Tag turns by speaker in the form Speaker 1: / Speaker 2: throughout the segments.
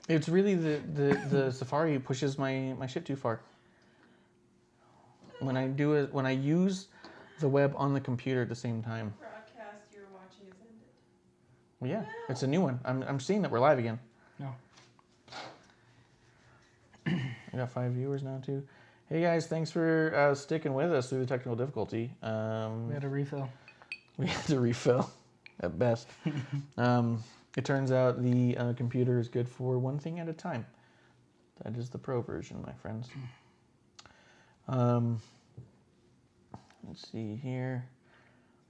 Speaker 1: It's really the Safari pushes my shit too far. When I use the web on the computer at the same time.
Speaker 2: Broadcast you're watching is ended.
Speaker 1: Well, yeah,
Speaker 2: No.
Speaker 1: it's a new one. I'm seeing that we're live again.
Speaker 3: No.
Speaker 1: I got 5 viewers now too. Hey guys, thanks for sticking with us through the technical difficulty.
Speaker 3: We had a refill.
Speaker 1: We had to refill, at best. It turns out the computer is good for one thing at a time. That is the pro version, my friends. Let's see here.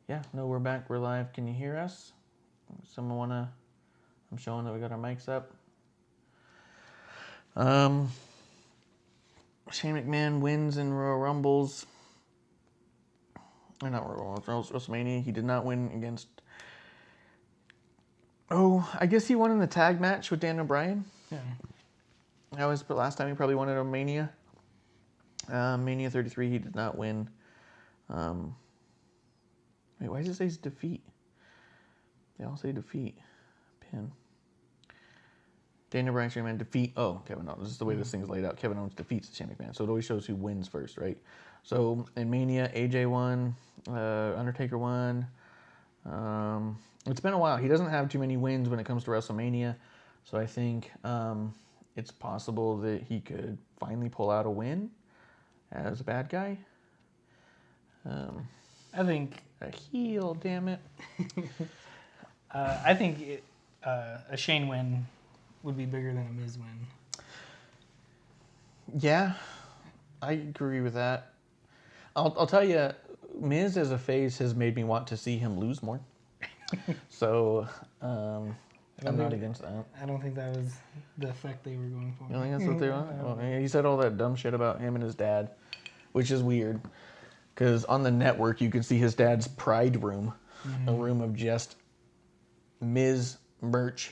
Speaker 1: Yeah, no, we're back. We're live. Can you hear us? Someone wanna? I'm showing that we got our mics up. Shane McMahon wins in Royal Rumbles. Or not Royal Rumbles, WrestleMania. He did not win against. Oh, I guess he won in the tag match with Daniel Bryan.
Speaker 3: Yeah.
Speaker 1: That was the last time he probably won at a Mania. Mania 33, he did not win. Wait, why does it say defeat? They all say defeat. Pin. Daniel Bryan, Shane McMahon, defeat. Oh, Kevin Owens. This is the way this thing's laid out. Kevin Owens defeats Shane McMahon. So it always shows who wins first, right? So in Mania, AJ won. Undertaker won. It's been a while. He doesn't have too many wins when it comes to WrestleMania. So I think it's possible that he could finally pull out a win as a bad guy.
Speaker 3: I think
Speaker 1: A heel, damn it.
Speaker 3: I think a Shane win would be bigger than a Miz win.
Speaker 1: Yeah, I agree with that. I'll tell you, Miz as a face has made me want to see him lose more. So I'm not against that.
Speaker 3: I don't think that was the effect they were going for.
Speaker 1: You don't think that's what they want? Well, he said all that dumb shit about him and his dad, which is weird. Because on the network, you can see his dad's pride room, a room of just Miz merch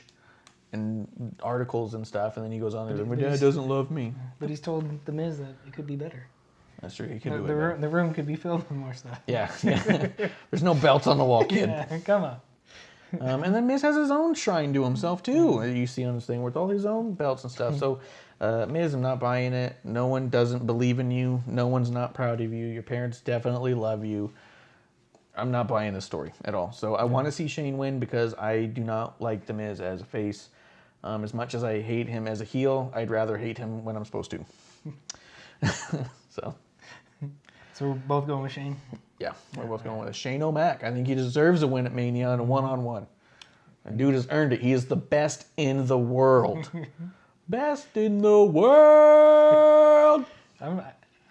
Speaker 1: and articles and stuff. And then he goes on there, my dad doesn't love me.
Speaker 3: But he's told the Miz that it could be better.
Speaker 1: That's true. He could do it.
Speaker 3: The room could be filled with more stuff.
Speaker 1: Yeah. There's no belts on the wall, kid.
Speaker 3: Yeah, come on.
Speaker 1: And then Miz has his own shrine to himself too. You see on this thing with all his own belts and stuff. So Miz, I'm not buying it. No one doesn't believe in you. No one's not proud of you. Your parents definitely love you. I'm not buying this story at all. So I want to see Shane win because I do not like the Miz as a face. As much as I hate him as a heel, I'd rather hate him when I'm supposed to.
Speaker 3: So we're both going with Shane?
Speaker 1: Yeah, we're both going with Shane O'Mac. I think he deserves a win at Mania on a one-on-one. The dude has earned it. He is the best in the world. Best in the world!
Speaker 3: I'm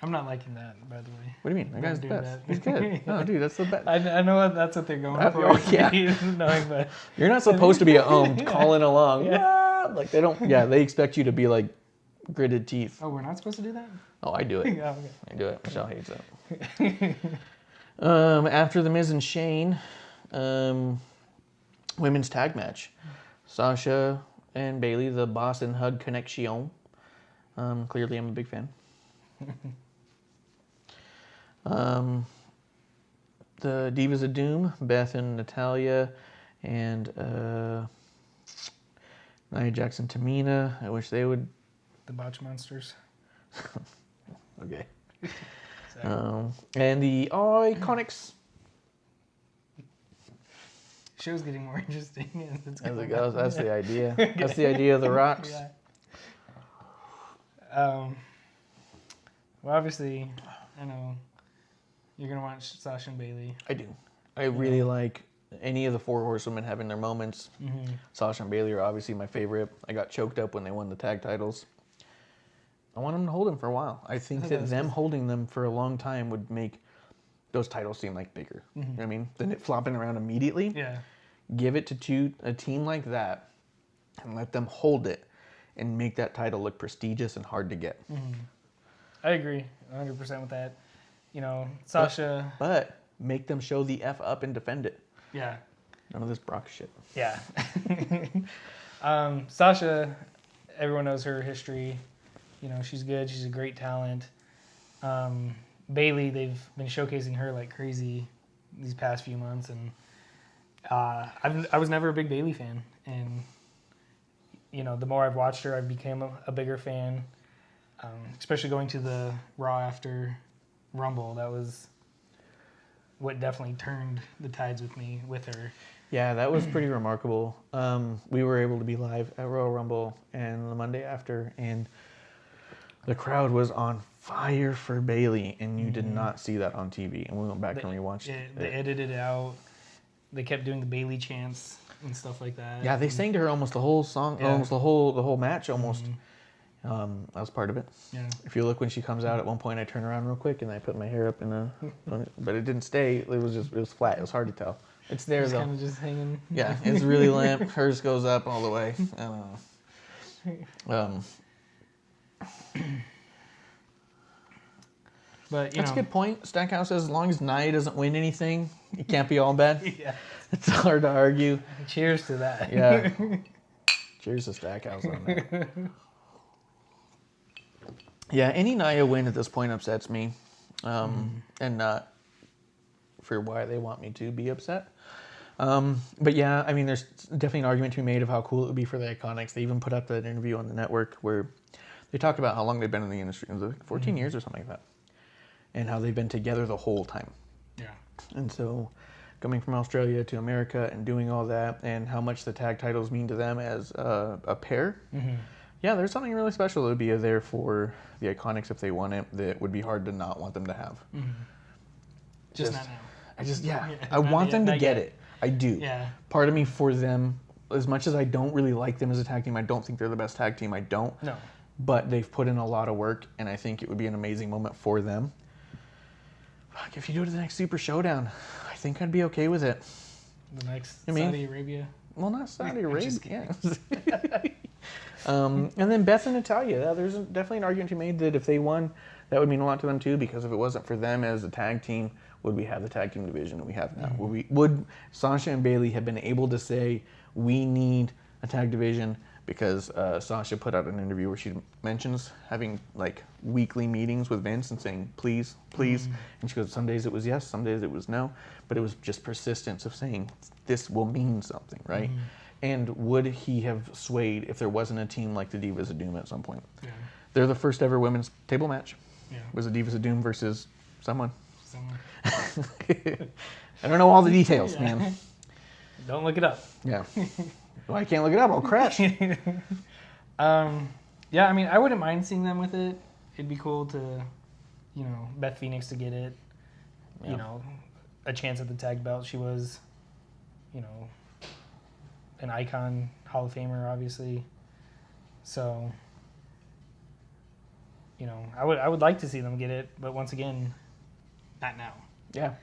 Speaker 3: not liking that, by the way.
Speaker 1: What do you mean? That guy's the
Speaker 3: doing
Speaker 1: best.
Speaker 3: that.
Speaker 1: He's good. No, dude, that's the best.
Speaker 3: I know that's what they're going for.
Speaker 1: Oh, yeah.
Speaker 3: Knowing, but
Speaker 1: You're not supposed to be at home calling along.
Speaker 3: Yeah.
Speaker 1: "Ah," like they don't. Yeah, they expect you to be like gritted teeth.
Speaker 3: oh, we're not supposed to do that?
Speaker 1: Oh, I do it.
Speaker 3: Oh, okay.
Speaker 1: I do it. Michelle hates it. After the Miz and Shane, women's tag match, Sasha and Bayley, the Boss and Hug Connection. Clearly, I'm a big fan. The Divas of Doom, Beth and Natalya, and Nia Jackson, Tamina. I wish they would.
Speaker 3: The Botch Monsters.
Speaker 1: Okay.
Speaker 3: So,
Speaker 1: And the Iconics.
Speaker 3: show's getting more interesting as it's
Speaker 1: As
Speaker 3: going
Speaker 1: it goes,
Speaker 3: on.
Speaker 1: that's the idea. That's the idea of the rocks.
Speaker 3: Yeah. Well, obviously, I know you're gonna watch Sasha and Bayley.
Speaker 1: I do. I really like any of the four horsewomen having their moments.
Speaker 3: Mm-hmm.
Speaker 1: Sasha and Bayley are obviously my favorite. I got choked up when they won the tag titles. I want them to hold them for a while. I think that them holding them for a long time would make those titles seem like bigger. You know what I mean? Then it flopping around immediately.
Speaker 3: Yeah.
Speaker 1: Give it to a team like that and let them hold it and make that title look prestigious and hard to get.
Speaker 3: I agree 100% with that. You know, Sasha.
Speaker 1: But make them show the F up and defend it.
Speaker 3: Yeah.
Speaker 1: None of this Brock shit.
Speaker 3: Yeah. Sasha, everyone knows her history. You know, she's good. She's a great talent. Bayley, they've been showcasing her like crazy these past few months, and I was never a big Bayley fan, and the more I've watched her, I've become a bigger fan. Especially going to the Raw after Rumble, that was what definitely turned the tides with her.
Speaker 1: Yeah, that was pretty remarkable. We were able to be live at Royal Rumble and the Monday after, and the crowd was on fire for Bayley, and you did not see that on TV. And we went back and rewatched it.
Speaker 3: They edited it out. They kept doing the Bayley chants and stuff like that.
Speaker 1: Yeah, they sang to her almost the whole song,
Speaker 3: Yeah.
Speaker 1: almost the whole match, almost. That was part of it.
Speaker 3: Yeah.
Speaker 1: If you look when she comes out, at one point I turn around real quick and I put my hair up but it didn't stay. It was flat. It was hard to tell. It's there
Speaker 3: It's
Speaker 1: though.
Speaker 3: kind of just hanging.
Speaker 1: Yeah, it's really limp. Hers goes up all the way. I don't know.
Speaker 3: But
Speaker 1: That's a good point. Stackhouse says as long as Nia doesn't win anything, it can't be all bad.
Speaker 3: Yeah.
Speaker 1: It's hard to argue.
Speaker 3: Cheers to that.
Speaker 1: Yeah. Cheers to Stackhouse on that. Yeah, any Nia win at this point upsets me, and not for why they want me to be upset. But yeah, I mean, there's definitely an argument to be made of how cool it would be for the Iconics. They even put up that interview on the network where they talked about how long they've been in the industry. It was like 14 years or something like that. And how they've been together the whole time.
Speaker 3: Yeah.
Speaker 1: And so coming from Australia to America and doing all that and how much the tag titles mean to them as a pair. Yeah, there's something really special that would be there for the Iconics if they won it that would be hard to not want them to have.
Speaker 3: Just not now.
Speaker 1: I want them to
Speaker 3: not
Speaker 1: get
Speaker 3: yet.
Speaker 1: it. I do.
Speaker 3: Yeah.
Speaker 1: Part of me for them, as much as I don't really like them as a tag team, I don't think they're the best tag team. I don't.
Speaker 3: No.
Speaker 1: But they've put in a lot of work, and I think it would be an amazing moment for them. Fuck, if you do it to the next Super Showdown, I think I'd be okay with it.
Speaker 3: The next
Speaker 1: I mean-
Speaker 3: Saudi Arabia.
Speaker 1: Well, not Saudi Arabia.
Speaker 3: Just
Speaker 1: Yeah. And then Beth and Natalya. Yeah, there's definitely an argument to be made that if they won, that would mean a lot to them too. Because if it wasn't for them as a tag team, would we have the tag team division that we have now? Would Sasha and Bayley have been able to say we need a tag division? Because Sasha put out an interview where she mentions having like weekly meetings with Vince and saying please, please, and she goes, some days it was yes, some days it was no, but it was just persistence of saying this will mean something, right? And would he have swayed if there wasn't a team like the Divas of Doom at some point?
Speaker 3: Yeah.
Speaker 1: They're the first ever women's table match.
Speaker 3: Yeah.
Speaker 1: Was the Divas of Doom versus someone.
Speaker 3: Someone.
Speaker 1: I don't know all the details,
Speaker 3: Yeah.
Speaker 1: man.
Speaker 3: Don't look it up.
Speaker 1: Yeah. Well, I can't look it up. I'll crash.
Speaker 3: Yeah, I mean, I wouldn't mind seeing them with it. It'd be cool to, Beth Phoenix to get it.
Speaker 1: Yeah.
Speaker 3: A chance at the tag belt. She was, an icon, Hall of Famer, obviously. So, I would like to see them get it, but once again, not now.
Speaker 1: Yeah.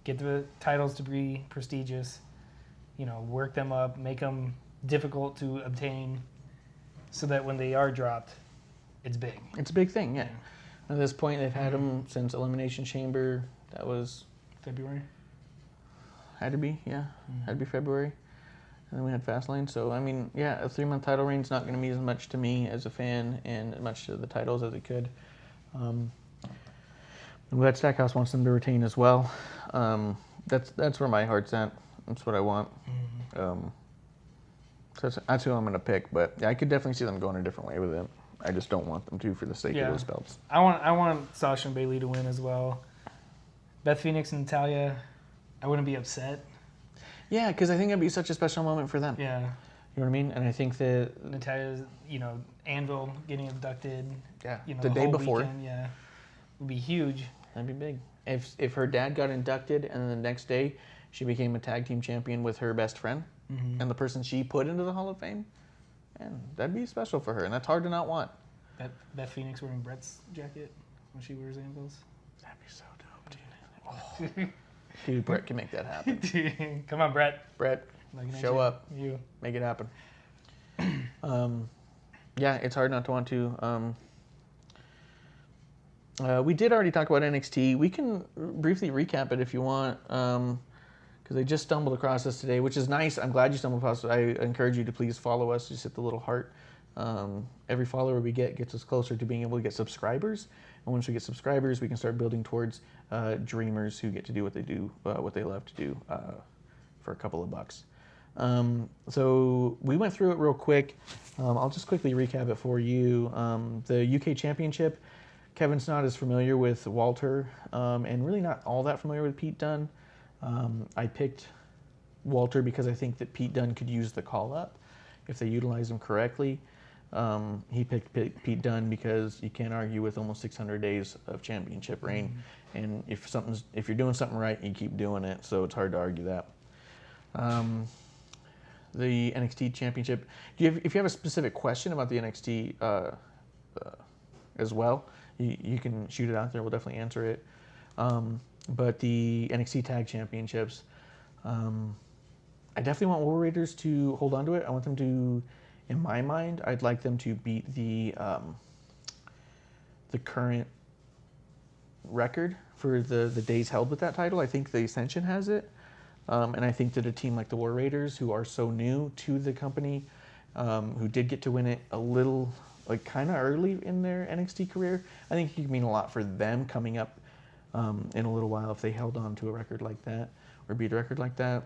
Speaker 3: Get the titles to be prestigious. Work them up, make them difficult to obtain, so that when they are dropped, it's big.
Speaker 1: It's a big thing, yeah. At this point, they've had them since Elimination Chamber. That was...
Speaker 3: February?
Speaker 1: Had to be, yeah. Had to be February. And then we had Fastlane. So, I mean, yeah, a 3-month title reign's not going to mean as much to me as a fan and as much to the titles as it could. I'm glad Stackhouse wants them to retain as well. That's where my heart's at. That's what I want. So that's who I'm going to pick. But yeah, I could definitely see them going a different way with it. I just don't want them to for the sake of those belts.
Speaker 3: I want Sasha and Bayley to win as well. Beth Phoenix and Natalya, I wouldn't be upset.
Speaker 1: Yeah, because I think it'd be such a special moment for them.
Speaker 3: Yeah.
Speaker 1: You know what I mean? And I think that...
Speaker 3: Natalya's, Anvil getting abducted.
Speaker 1: Yeah,
Speaker 3: The
Speaker 1: day
Speaker 3: whole
Speaker 1: before.
Speaker 3: Weekend, yeah. Would be huge.
Speaker 1: That'd be big. If her dad got inducted and then the next day she became a tag team champion with her best friend and the person she put into the Hall of Fame, man, that'd be special for her. And that's hard to not want.
Speaker 3: Beth Phoenix wearing Brett's jacket when she wears Anvil's.
Speaker 1: That'd be so dope, dude. Dude, Brett can make that happen.
Speaker 3: Come on, Brett.
Speaker 1: Brett,
Speaker 3: Looking at
Speaker 1: show
Speaker 3: you.
Speaker 1: up.
Speaker 3: You.
Speaker 1: Make it happen. Yeah, it's hard not to want to. We did already talk about NXT. We can briefly recap it if you want, because I just stumbled across this today, which is nice. I'm glad you stumbled across it. I encourage you to please follow us. Just hit the little heart. Every follower we get gets us closer to being able to get subscribers. once we get subscribers, we can start building towards dreamers who get to do what they do, what they love to do, for a couple of bucks. So we went through it real quick. I'll just quickly recap it for you. The UK Championship, Kevin's not as familiar with Walter, and really not all that familiar with Pete Dunne. I picked Walter because I think that Pete Dunne could use the call-up if they utilize him correctly. He picked Pete Dunne because you can't argue with almost 600 days of championship reign, and if you're doing something right, you keep doing it. So it's hard to argue that. The NXT Championship. If you have a specific question about the NXT as well, you can shoot it out there. We'll definitely answer it. But the NXT Tag Championships, I definitely want War Raiders to hold on to it. I want them to, in my mind, I'd like them to beat the current record for the days held with that title. I think the Ascension has it. And I think that a team like the War Raiders, who are so new to the company, who did get to win it a little, like kind of early in their NXT career, I think it could mean a lot for them coming up in a little while if they held on to a record like that or beat a record like that.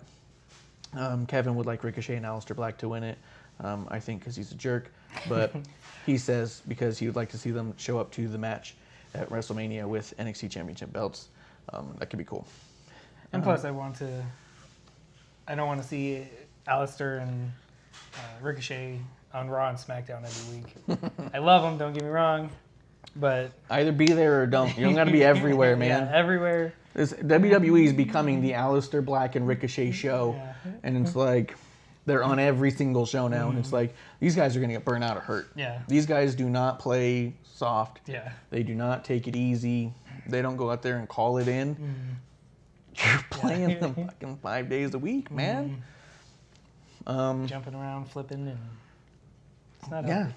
Speaker 1: Kevin would like Ricochet and Aleister Black to win it, I think because he's a jerk, but he says because he would like to see them show up to the match at WrestleMania with NXT Championship belts. That could be cool.
Speaker 3: And plus, I don't want to see Aleister and Ricochet on Raw and SmackDown every week. I love them, don't get me wrong, but
Speaker 1: either be there or don't. You don't got to be everywhere, man.
Speaker 3: Yeah, everywhere.
Speaker 1: WWE is becoming the Aleister Black and Ricochet show, and it's like they're on every single show now, and it's like these guys are gonna get burnt out or hurt.
Speaker 3: Yeah.
Speaker 1: These guys do not play soft.
Speaker 3: Yeah.
Speaker 1: They do not take it easy. They don't go out there and call it in. You're playing them fucking 5 days a week, man.
Speaker 3: Jumping around, flipping, and it's not healthy.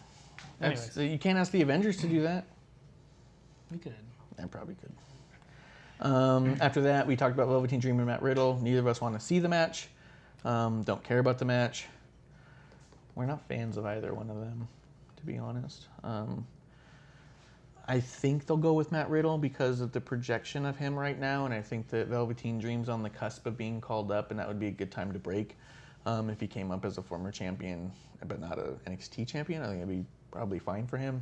Speaker 1: Anyways. You can't ask the Avengers to do that.
Speaker 3: We could.
Speaker 1: I probably could. After that, we talked about Velveteen Dream and Matt Riddle. Neither of us want to see the match. Don't care about the match. We're not fans of either one of them, to be honest. I think they'll go with Matt Riddle because of the projection of him right now, and I think that Velveteen Dream's on the cusp of being called up, and that would be a good time to break. If he came up as a former champion, but not an NXT champion, I think it'd be probably fine for him.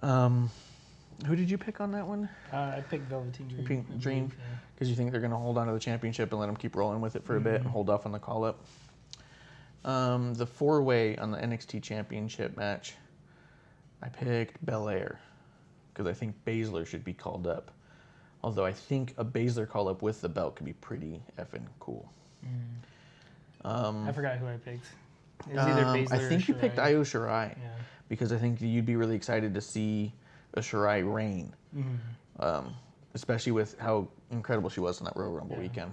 Speaker 1: Who did you pick on that one?
Speaker 3: I picked Velveteen Dream.
Speaker 1: Dream, because you think they're going to hold on to the championship and let him keep rolling with it for a bit and hold off on the call-up. The four-way on the NXT championship match, I picked Belair because I think Baszler should be called up. Although I think a Baszler call-up with the belt could be pretty effing cool.
Speaker 3: I forgot who I picked. It was either Baszler
Speaker 1: I think
Speaker 3: or
Speaker 1: you picked
Speaker 3: Shirai.
Speaker 1: Io Shirai
Speaker 3: Yeah.
Speaker 1: because I think you'd be really excited to see a Shirai reign, especially with how incredible she was in that Royal Rumble weekend.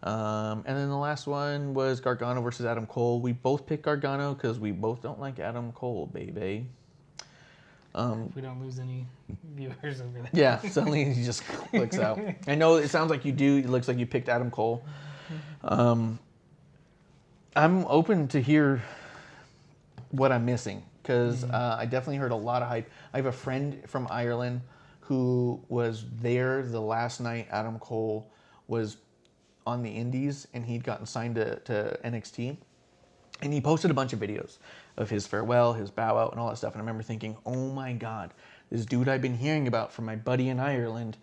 Speaker 1: And then the last one was Gargano versus Adam Cole. We both picked Gargano because we both don't like Adam Cole, baby.
Speaker 3: If we don't lose any viewers over there.
Speaker 1: Yeah, suddenly he just clicks out. I know it sounds like you do. It looks like you picked Adam Cole. I'm open to hear what I'm missing because I definitely heard a lot of hype. I have a friend from Ireland who was there the last night Adam Cole was on the Indies and he'd gotten signed to NXT. And he posted a bunch of videos of his farewell, his bow out, and all that stuff. And I remember thinking, oh my God, this dude I've been hearing about from my buddy in Ireland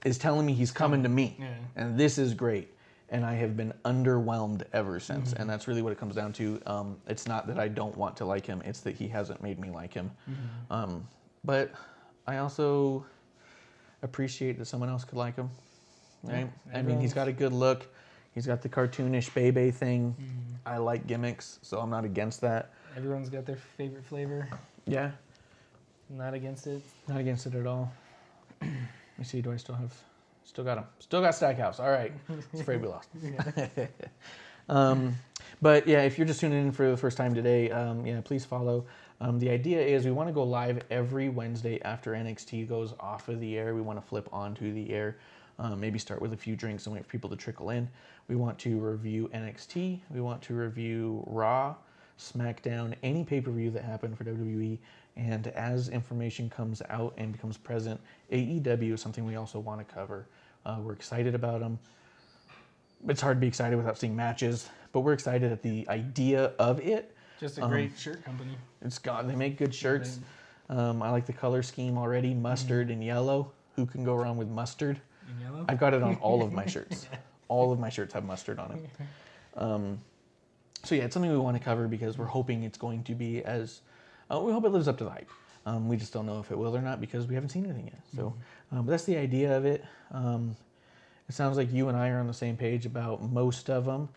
Speaker 1: is telling me he's coming to me.
Speaker 3: Yeah.
Speaker 1: And this is great. And I have been underwhelmed ever since. And that's really what it comes down to. It's not that I don't want to like him. It's that he hasn't made me like him. But I also appreciate that someone else could like him. Right?
Speaker 3: Yeah,
Speaker 1: I mean, he's got a good look. He's got the cartoonish Bebe thing. I like gimmicks, so I'm not against that.
Speaker 3: Everyone's got their favorite flavor.
Speaker 1: Yeah.
Speaker 3: Not against it.
Speaker 1: Not against it at all. Let me see, do I still have... Still got him. Still got Stackhouse. All right. It's afraid we lost. But yeah, if you're just tuning in for the first time today, please follow. The idea is we want to go live every Wednesday after NXT goes off of the air. We want to flip onto the air. Maybe start with a few drinks and wait for people to trickle in. We want to review NXT. We want to review Raw, SmackDown, any pay-per-view that happened for WWE, And as information comes out and becomes present, AEW is something we also want to cover. We're excited about them. It's hard to be excited without seeing matches, but we're excited at the idea of it.
Speaker 3: Just a great shirt company.
Speaker 1: It's gone. They make good shirts. I like the color scheme already, mustard and yellow. Who can go wrong with mustard?
Speaker 3: In yellow?
Speaker 1: I've got it on all of my shirts. All of my shirts have mustard on it. So yeah, it's something we want to cover because we're hoping it's going to be as, we hope it lives up to the hype. We just don't know if it will or not because we haven't seen anything yet. So but that's the idea of it. It sounds like you and I are on the same page about most of them.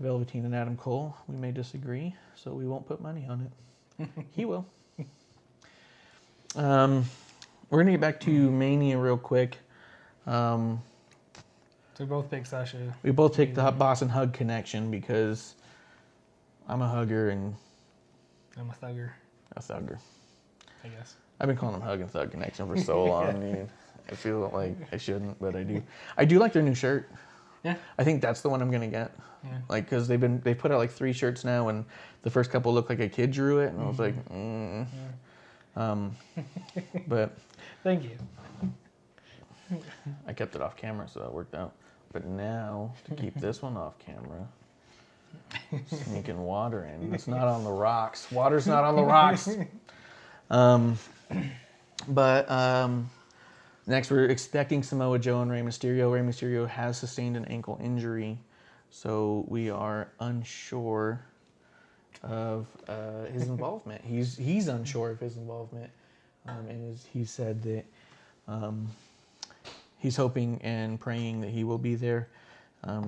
Speaker 1: Velveteen and Adam Cole, we may disagree, so we won't put money on it. He will. We're going to get back to Mania real quick.
Speaker 3: So we both picked Sasha.
Speaker 1: We both take the boss and hug connection because I'm a hugger and
Speaker 3: I'm a thugger,
Speaker 1: a thugger.
Speaker 3: I guess.
Speaker 1: I've been calling them hug and thug connection for so long. I mean, I feel like I shouldn't, but I do. I do like their new shirt.
Speaker 3: Yeah.
Speaker 1: I think that's the one I'm gonna get.
Speaker 3: Yeah.
Speaker 1: Like, cause they put out like 3 shirts now, and the first couple looked like a kid drew it, and I was like, but
Speaker 3: Thank you.
Speaker 1: I kept it off camera, so that worked out. But now to keep this one off camera, sneaking water in. It's not on the rocks. Water's not on the rocks. Next, we're expecting Samoa Joe and Rey Mysterio. Rey Mysterio has sustained an ankle injury, so we are unsure of his involvement. He's unsure of his involvement, and he said that he's hoping and praying that he will be there.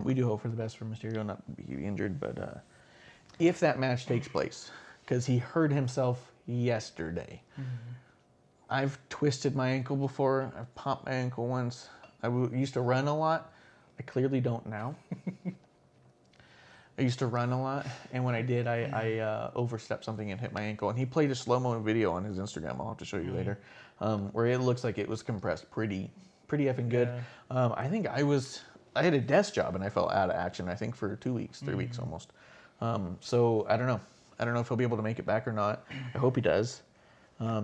Speaker 1: We do hope for the best for Mysterio not to be injured, but if that match takes place, because he hurt himself yesterday. I've twisted my ankle before. I've popped my ankle once. I used to run a lot. I clearly don't now. I used to run a lot, and when I did, I overstepped something and hit my ankle. And he played a slow-mo video on his Instagram. I'll have to show you later, where it looks like it was compressed pretty effing good.
Speaker 3: Yeah.
Speaker 1: I think I had a desk job, and I fell out of action, I think, for 2 weeks, 3 weeks almost. So I don't know. I don't know if he'll be able to make it back or not. I hope he does.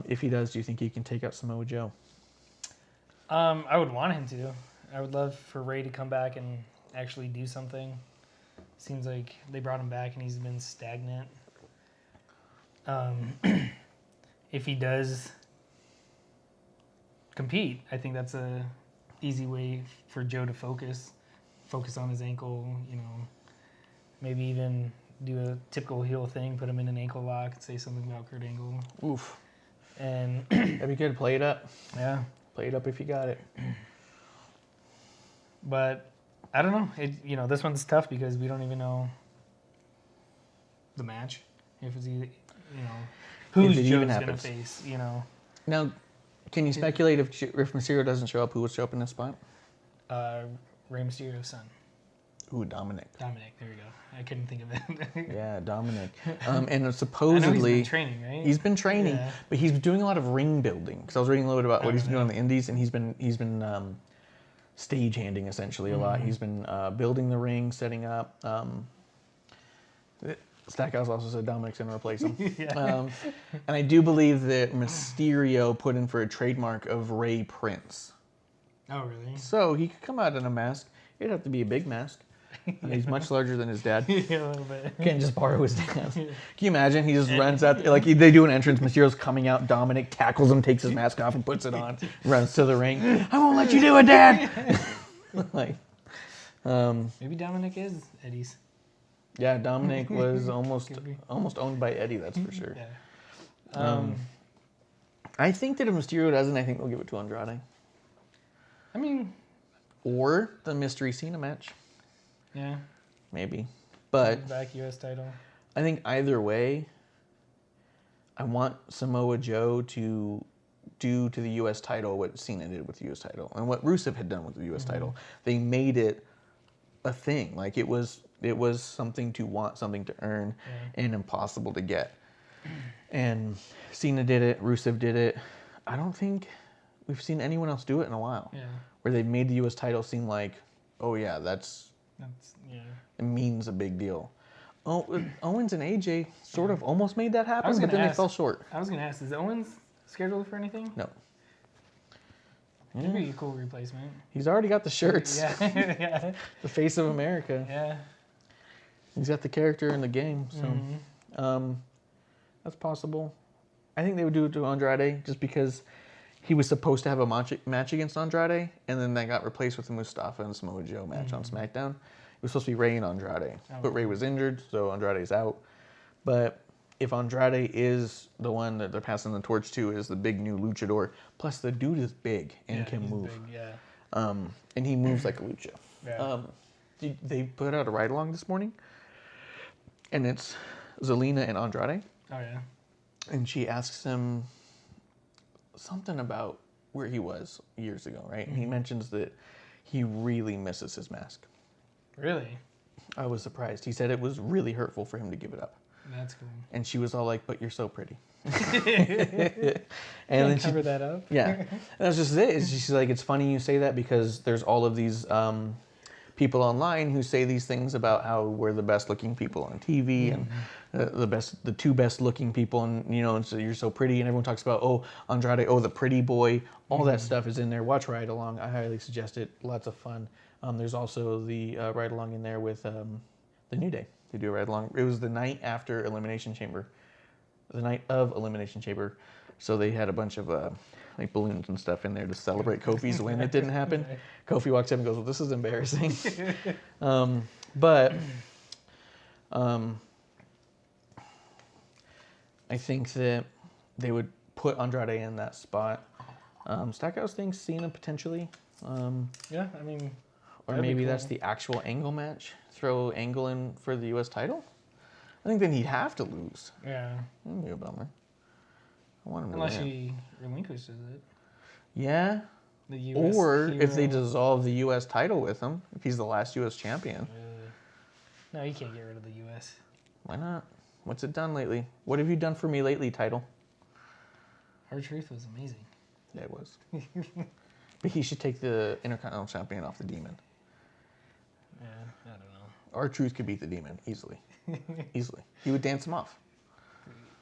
Speaker 1: If he does, do you think he can take out Samoa Joe?
Speaker 3: I would want him to. I would love for Ray to come back and actually do something. Seems like they brought him back and he's been stagnant. If he does compete, I think that's a easy way for Joe to focus on his ankle. You know, maybe even do a typical heel thing, put him in an ankle lock, and say something about Kurt Angle.
Speaker 1: Oof.
Speaker 3: And
Speaker 1: That'd be good. Play it up.
Speaker 3: yeah,
Speaker 1: Play it up if you got it.
Speaker 3: but I don't know. This one's tough because we don't even know the match. If it's either, who's
Speaker 1: it
Speaker 3: Joe's
Speaker 1: even
Speaker 3: gonna
Speaker 1: happens.
Speaker 3: face.
Speaker 1: Now, can you speculate if Mysterio doesn't show up, who will show up in this spot?
Speaker 3: Rey Mysterio's son,
Speaker 1: Ooh, Dominic.
Speaker 3: Dominic. There we go. I couldn't think of it.
Speaker 1: Yeah, Dominic. And
Speaker 3: I know
Speaker 1: supposedly
Speaker 3: he's been training, right?
Speaker 1: he's been training,
Speaker 3: Yeah.
Speaker 1: but he's been doing a lot of ring building. Because I was reading a little bit about what he's been doing on the Indies, and he's been stagehanding essentially a lot. He's been building the ring, setting up. Stackhouse also said Dominic's going to replace him.
Speaker 3: Yeah.
Speaker 1: And I do believe that Mysterio put in for a trademark of Ray Prince.
Speaker 3: Oh, really?
Speaker 1: So he could come out in a mask. It'd have to be a big mask. He's much larger than his dad.
Speaker 3: Yeah, a little bit.
Speaker 1: Can't just borrow his dad. Can you imagine? He just runs out, like they do an entrance. Mysterio's coming out. Dominic tackles him, takes his mask off, and puts it on. Runs to the ring. I won't let you do it, Dad.
Speaker 3: Maybe Dominic is Eddie's.
Speaker 1: Yeah, Dominic was
Speaker 3: Could be.
Speaker 1: almost owned by Eddie. That's for sure.
Speaker 3: Yeah.
Speaker 1: I think that if Mysterio doesn't, I think we'll give it to Andrade
Speaker 3: I mean,
Speaker 1: or the Mystery Cena match,
Speaker 3: yeah.
Speaker 1: maybe. But
Speaker 3: Back U.S. title.
Speaker 1: I think either way, I want Samoa Joe to do to the U.S. title what Cena did with the U.S. title and what Rusev had done with the U.S. title. They made it a thing. Like it was something to want, something to earn, and impossible to get. And Cena did it. Rusev did it. I don't think we've seen anyone else do it in a while.
Speaker 3: Yeah.
Speaker 1: Where they've made the U.S. title seem like, oh yeah,
Speaker 3: That's
Speaker 1: it means a big deal. Owens and AJ sort of almost made that
Speaker 3: I
Speaker 1: happen,
Speaker 3: was
Speaker 1: but
Speaker 3: gonna
Speaker 1: then they
Speaker 3: ask.
Speaker 1: fell short.
Speaker 3: I was gonna ask, is Owens scheduled for anything?
Speaker 1: No.
Speaker 3: That'd be a cool replacement.
Speaker 1: He's already got the shirts.
Speaker 3: Yeah, yeah,
Speaker 1: The face of America.
Speaker 3: yeah.
Speaker 1: He's got the character in the game, so
Speaker 3: Mhm.
Speaker 1: that's possible. I think they would do it to Andrade just because he was supposed to have a match against Andrade, and then that got replaced with the Mustafa and Samoa Joe match on SmackDown. It was supposed to be Rey and Andrade, but Rey was injured, so Andrade's out. But if Andrade is the one that they're passing the torch to, is the big new luchador, plus the dude is big and
Speaker 3: Yeah,
Speaker 1: can
Speaker 3: he's
Speaker 1: move.
Speaker 3: big, yeah.
Speaker 1: And he moves like a lucha.
Speaker 3: Yeah.
Speaker 1: They put out a ride along this morning, and it's Zelina and Andrade,
Speaker 3: Oh yeah.
Speaker 1: and she asks him something about where he was years ago, right? And he mentions that he really misses his mask.
Speaker 3: Really?
Speaker 1: I was surprised. He said it was really hurtful for him to give it up.
Speaker 3: That's cool.
Speaker 1: And she was all like, "But you're so pretty."
Speaker 3: And
Speaker 1: And then
Speaker 3: cover that up.
Speaker 1: yeah, and that's just it. She's like, it's funny you say that because there's all of these people online who say these things about how we're the best looking people on TV and the two best looking people, and and so you're so pretty, and everyone talks about Andrade, the pretty boy, all that stuff is in there. Watch Ride Along. I highly suggest it. Lots of fun. There's also the Ride Along in there with the New Day. They do a Ride Along. It was the night after Elimination Chamber. The night of Elimination Chamber, so they had a bunch of like balloons and stuff in there to celebrate Kofi's win. It didn't happen. Kofi walks up and goes, "Well, this is embarrassing." But I think that they would put Andrade in that spot. Stackhouse thinks Cena potentially,
Speaker 3: Yeah, I mean,
Speaker 1: or
Speaker 3: that'd be
Speaker 1: maybe
Speaker 3: cool.
Speaker 1: that's the actual Angle match. Throw Angle in for the U.S. title. I think then he'd have to lose.
Speaker 3: yeah.
Speaker 1: That'd be a bummer. I want him to
Speaker 3: Unless
Speaker 1: win.
Speaker 3: he relinquishes it.
Speaker 1: Yeah.
Speaker 3: The US
Speaker 1: Or if they
Speaker 3: hero.
Speaker 1: dissolve the U.S. title with him, if he's the last U.S. champion.
Speaker 3: No, you can't get rid of the US.
Speaker 1: Why not? What's it done lately? What have you done for me lately, title?
Speaker 3: R-Truth was amazing.
Speaker 1: Yeah, it was. But he should take the Intercontinental Champion off the Demon.
Speaker 3: Yeah, I don't know.
Speaker 1: R-Truth could beat the Demon easily. Easily. He would dance him off.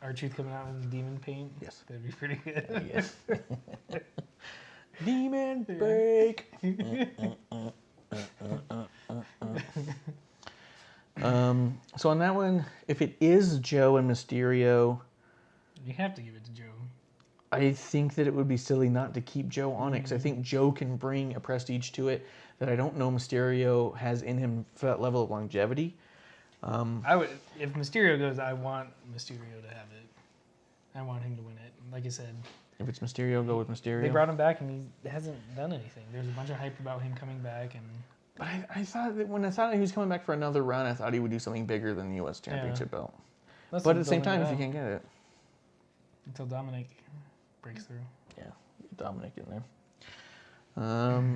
Speaker 3: R-Truth coming out in demon paint.
Speaker 1: Yes.
Speaker 3: That'd be pretty good.
Speaker 1: Yes. Demon break. So on that one, if it is Joe and Mysterio,
Speaker 3: You have to give it to Joe.
Speaker 1: I think that it would be silly not to keep Joe on it because I think Joe can bring a prestige to it that I don't know Mysterio has in him for that level of longevity.
Speaker 3: I would, if Mysterio goes, I want Mysterio to have it. I want him to win it. Like I said,
Speaker 1: If it's Mysterio, go with Mysterio.
Speaker 3: they brought him back and he hasn't done anything. There's a bunch of hype about him coming back, and
Speaker 1: But I thought that when I thought he was coming back for another run, I thought he would do something bigger than the U.S. Championship belt.
Speaker 3: let's
Speaker 1: But at the same
Speaker 3: build
Speaker 1: time,
Speaker 3: it
Speaker 1: if you
Speaker 3: up
Speaker 1: can't get it,
Speaker 3: until Dominic breaks through.
Speaker 1: yeah, Dominic in there.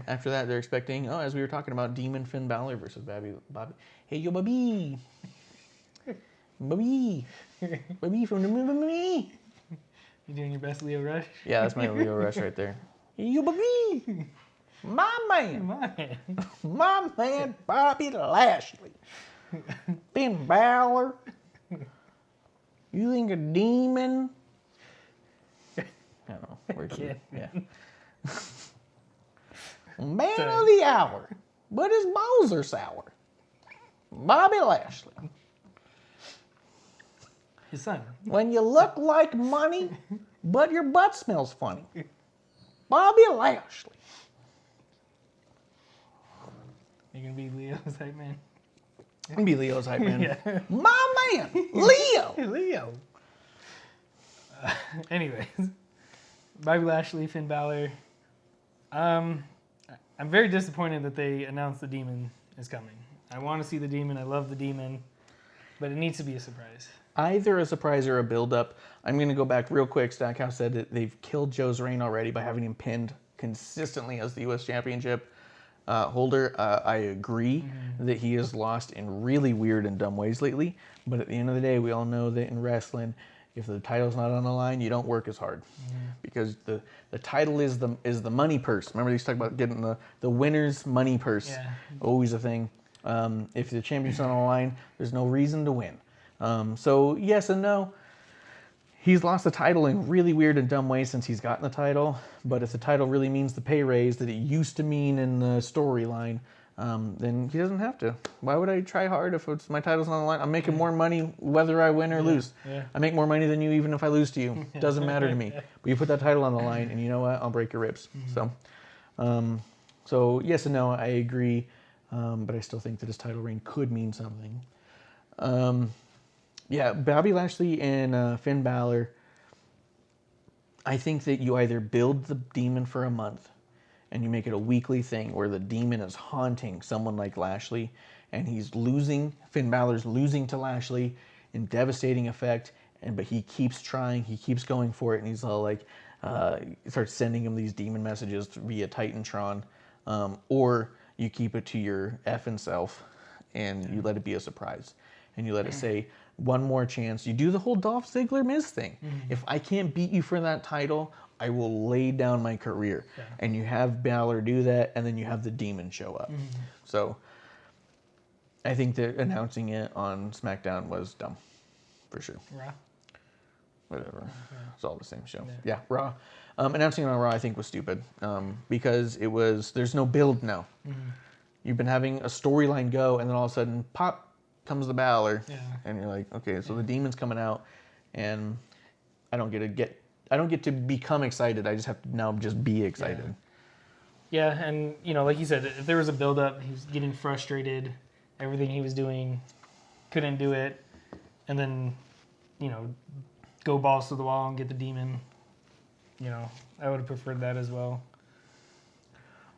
Speaker 1: After that, they're expecting, as we were talking about, Demon Finn Balor versus Bobby. Hey, yo, Bobby. Bobby. Bobby from the movie.
Speaker 3: You doing your best, Leo Rush?
Speaker 1: Yeah, that's my Leo Rush right there. Hey, yo, Bobby. My man.
Speaker 3: Come on.
Speaker 1: My man, Bobby Lashley. Finn Balor. You think a demon? I don't know. Where to-
Speaker 3: can't.
Speaker 1: yeah. Man of the hour. But his balls are sour. Bobby Lashley.
Speaker 3: His son.
Speaker 1: When you look like money, but your butt smells funny. Bobby Lashley.
Speaker 3: You're gonna be Leo's hype man.
Speaker 1: And be Leo's hype man.
Speaker 3: Yeah.
Speaker 1: My man, Leo.
Speaker 3: Hey, Leo. Anyways, Bobby Lashley, Finn Balor. I'm very disappointed that they announced the Demon is coming. I want to see the Demon. I love the Demon, but it needs to be a surprise.
Speaker 1: Either a surprise or a build-up. I'm going to go back real quick. Stackhouse said that they've killed Joe's reign already by having him pinned consistently as the U.S. Championship holder. I agree that he has lost in really weird and dumb ways lately. But at the end of the day, we all know that in wrestling, if the title's not on the line, you don't work as hard. Because the title is the money purse. Remember they used to talk about getting the winner's money purse.
Speaker 3: Yeah.
Speaker 1: Always a thing. If the championship's on the line, there's no reason to win. So yes and no. He's lost the title in really weird and dumb ways since he's gotten the title. But if the title really means the pay raise that it used to mean in the storyline, then he doesn't have to. Why would I try hard if my title's on the line? I'm making more money whether I win or lose.
Speaker 3: Yeah.
Speaker 1: I make more money than you even if I lose to you. Doesn't matter to me. But you put that title on the line, and you know what? I'll break your ribs. So yes and no, I agree. But I still think that his title reign could mean something. Yeah, Bobby Lashley and Finn Balor. I think that you either build the demon for a month and you make it a weekly thing where the demon is haunting someone like Lashley and he's losing, Finn Balor's losing to Lashley in devastating effect, but he keeps trying, he keeps going for it, and he's all like, starts sending him these demon messages via Titantron, or you keep it to your effing self and you let it be a surprise. And you let it say, one more chance. You do the whole Dolph Ziggler Miz thing. If I can't beat you for that title, I will lay down my career. Yeah. And you have Balor do that, and then you have the demon show up. So I think that announcing it on SmackDown was dumb, for sure.
Speaker 3: Raw.
Speaker 1: Whatever. Yeah. It's all the same show. Yeah, Raw. Announcing it on Raw, I think, was stupid because there's no build now. You've been having a storyline go, and then all of a sudden, pop, comes the Balor, and you're like, okay, so the demon's coming out, and I don't get to become excited. I just have to now just be excited.
Speaker 3: Yeah, and like you said, if there was a build-up, he was getting frustrated. Everything he was doing, couldn't do it, and then go balls to the wall and get the demon. I would have preferred that as well.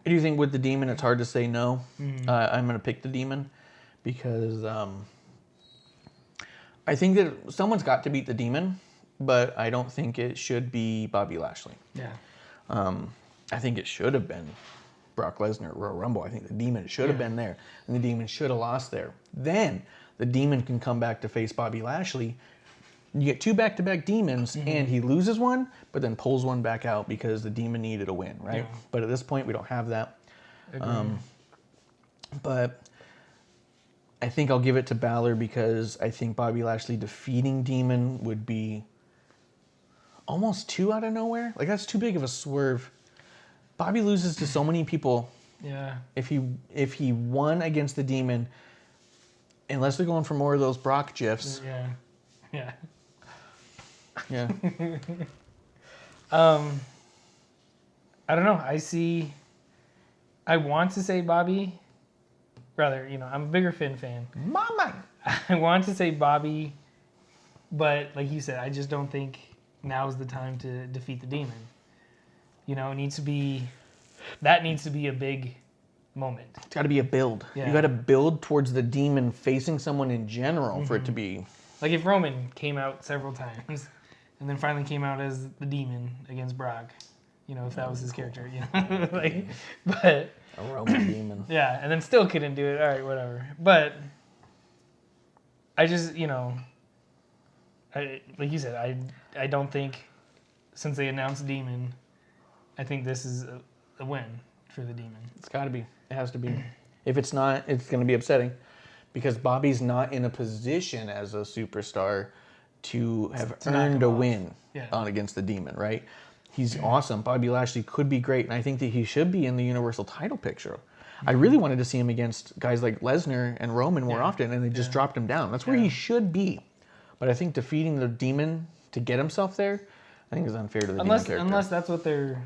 Speaker 1: I do think with the demon, it's hard to say no. I'm going to pick the demon. Because I think that someone's got to beat the demon, but I don't think it should be Bobby Lashley.
Speaker 3: Yeah.
Speaker 1: I think it should have been Brock Lesnar at Royal Rumble. I think the demon should have been there, and the demon should have lost there. Then the demon can come back to face Bobby Lashley. You get 2 back-to-back demons, and he loses one, but then pulls one back out because the demon needed a win, right? Yeah. But at this point, we don't have that. But I think I'll give it to Balor because I think Bobby Lashley defeating Demon would be almost too out of nowhere. Like, that's too big of a swerve. Bobby loses to so many people.
Speaker 3: Yeah.
Speaker 1: If he won against the Demon, unless they're going for more of those Brock gifs.
Speaker 3: Yeah. Yeah.
Speaker 1: Yeah.
Speaker 3: I don't know. I want to say Bobby. Rather, I'm a bigger Finn fan.
Speaker 1: Mama!
Speaker 3: I want to say Bobby, but like you said, I just don't think now's the time to defeat the demon. It needs to be a big moment. It's
Speaker 1: got to be a build. Yeah. You got to build towards the demon facing someone in general for it to be...
Speaker 3: Like if Roman came out several times and then finally came out as the demon against Brock, if that was his character, but...
Speaker 1: A Roman demon.
Speaker 3: Yeah, and then still couldn't do it. All right, whatever. But I just, like you said, I don't think since they announced Demon, I think this is a win for the Demon.
Speaker 1: It's got to be. It has to be. If it's not, it's going to be upsetting because Bobby's not in a position as a superstar to have earned a win on against the Demon, right? He's awesome. Bobby Lashley could be great, and I think that he should be in the Universal title picture. I really wanted to see him against guys like Lesnar and Roman more often, and they just dropped him down. That's where he should be. But I think defeating the Demon to get himself there, I think is unfair to the Demon character.
Speaker 3: Unless that's what they're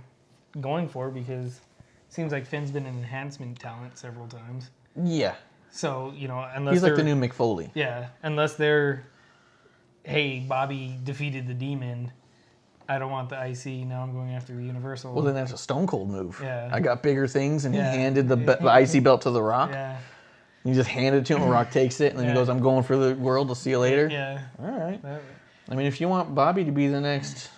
Speaker 3: going for, because it seems like Finn's been an enhancement talent several times.
Speaker 1: Yeah.
Speaker 3: So, unless
Speaker 1: he's like the new Mick Foley.
Speaker 3: Yeah, unless they're, hey, Bobby defeated the Demon, I don't want the IC, now I'm going after the Universal.
Speaker 1: Well, then that's a Stone Cold move.
Speaker 3: Yeah.
Speaker 1: I got bigger things, and he handed the IC belt to The Rock.
Speaker 3: Yeah.
Speaker 1: He just handed it to him, and Rock takes it, and then he goes, I'm going for the world, I'll see you later.
Speaker 3: Yeah.
Speaker 1: All right. I mean, if you want Bobby to be the next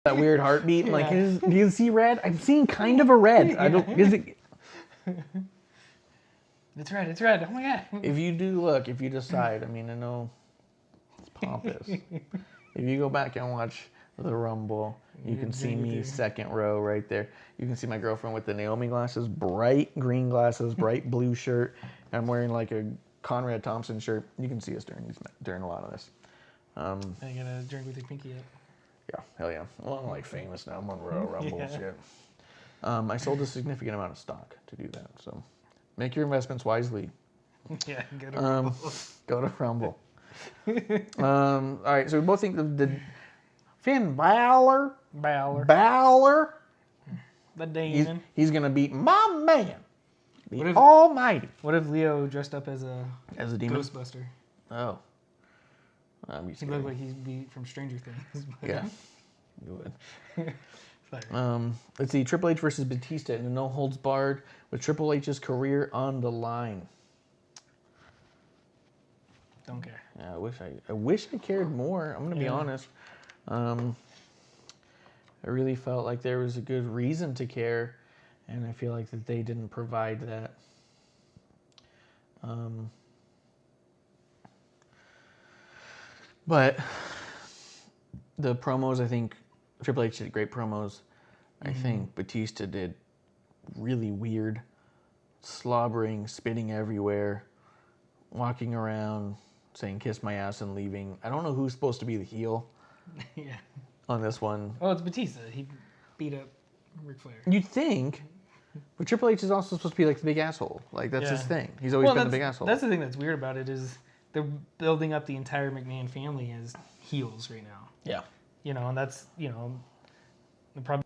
Speaker 1: that weird heartbeat. And, like,
Speaker 3: Yeah.
Speaker 1: do you see red? I'm seeing kind of a red. I don't. Is it?
Speaker 3: It's red. It's red. Oh my god.
Speaker 1: If you do look, if you decide, I mean, I know it's pompous. If you go back and watch the Rumble, you can see me second row right there. You can see my girlfriend with the Naomi glasses, bright green glasses, bright blue shirt. I'm wearing like a Conrad Thompson shirt. You can see us during a lot of this.
Speaker 3: I gotta drink with your pinky up.
Speaker 1: Yeah, hell yeah. Well, I'm like famous now. I'm on Royal Rumble
Speaker 3: Yeah.
Speaker 1: shit. I sold a significant amount of stock to do that. So make your investments wisely.
Speaker 3: Yeah, go to
Speaker 1: Go to Rumble. All right, so we both think the Finn Balor.
Speaker 3: Balor. The demon.
Speaker 1: He's gonna beat my man, the
Speaker 3: What if-
Speaker 1: Almighty,
Speaker 3: What if Leo dressed up as a
Speaker 1: as a demon.
Speaker 3: Ghostbuster?
Speaker 1: Oh, that'd be
Speaker 3: He
Speaker 1: scary.
Speaker 3: looked like he'd be from Stranger Things.
Speaker 1: Yeah, you would.
Speaker 3: Sorry.
Speaker 1: Let's see, Triple H versus Batista in a no holds barred with Triple H's career on the line.
Speaker 3: Don't care.
Speaker 1: Yeah, I wish I cared more. I'm gonna be
Speaker 3: Yeah.
Speaker 1: honest. I really felt like there was a good reason to care, and I feel like that they didn't provide that. But the promos, I think Triple H did great promos. I think Batista did really weird, slobbering, spitting everywhere, walking around, saying "kiss my ass" and leaving. I don't know who's supposed to be the heel
Speaker 3: Yeah.
Speaker 1: on this one.
Speaker 3: Oh, it's Batista. He beat up Ric Flair.
Speaker 1: You'd think, but Triple H is also supposed to be like the big asshole. Like that's his
Speaker 3: Yeah.
Speaker 1: thing. He's always been the big asshole.
Speaker 3: That's the thing that's weird about it is they're building up the entire McMahon family as heels right now.
Speaker 1: Yeah.
Speaker 3: You know, and that's the problem